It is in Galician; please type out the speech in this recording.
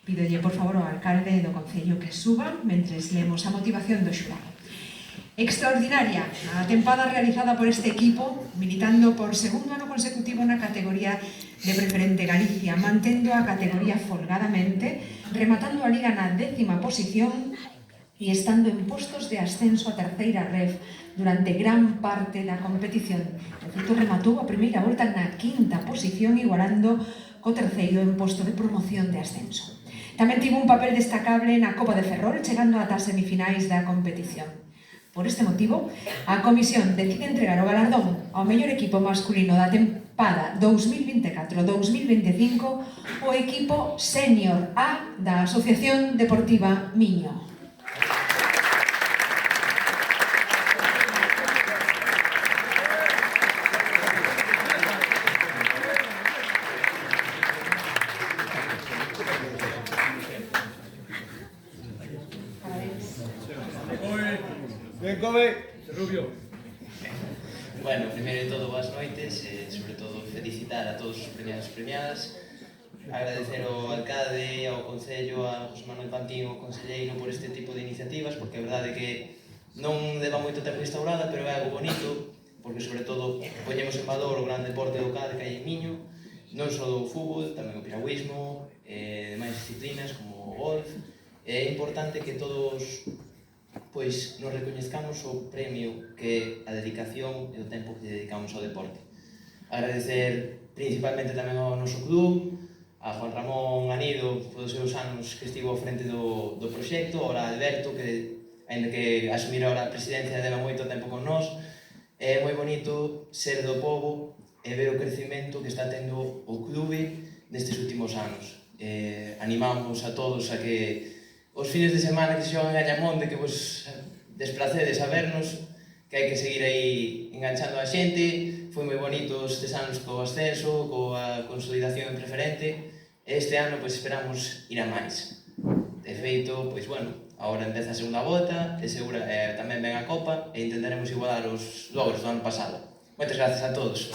Pidolle, por favor, ao alcalde do Concello que suba mentres lemos a motivación do xurado. Extraordinaria a tempada realizada por este equipo, militando por segundo ano consecutivo na categoría de Preferente Galicia, mantendo a categoría folgadamente, rematando a Liga na 10ª posición e estando en postos de ascenso a terceira ref durante gran parte da competición. De feito, rematou a primeira volta na 5ª posición, igualando co terceiro en posto de promoción de ascenso. Tamén tivo un papel destacable na Copa de Ferrol, chegando ata as semifinais da competición. Por este motivo, a Comisión decide entregar o galardón ao mellor equipo masculino da tempada 2024-2025 o equipo Senior A da Asociación Deportiva Miño. Ben, come, Rubio. Bueno, primeiro de todo, boas noites e, sobre todo, felicitar a todos os premiados e premiadas, agradecer ao alcalde, ao Concello, a José Manuel Pantín, ao conselleiro, por este tipo de iniciativas, porque a verdade é que non leva moito tempo instaurada, pero é algo bonito, porque, sobre todo, poñemos en valor o gran deporte local que hai en Miño, non só do fútbol, tamén o piragüismo, demais disciplinas como o golf. É importante que todos pois nos recoñezcamos o premio que é a dedicación e o tempo que dedicamos ao deporte. Agradecer principalmente tamén ao noso club, a Juan Ramón Anido pelos seus anos que estivo ao frente do proxecto, ora a Alberto, que, ainda que asumira ora a presidencia, leva moito tempo con nós. É moi bonito ser do povo e ver o crecimento que está tendo o clube nestes últimos anos. Animamos a todos a que os fines de semana que se xogan en Allamonte, que vos desplacedes a vernos, que hai que seguir aí enganchando a xente. Foi moi bonito estes anos co ascenso, coa consolidación en preferente, e este ano pois esperamos ir a máis. De feito, pois bueno, agora empeza a segunda volta, e tamén ven a Copa, e intentaremos igualar os logros do ano pasado. Moitas gracias a todos.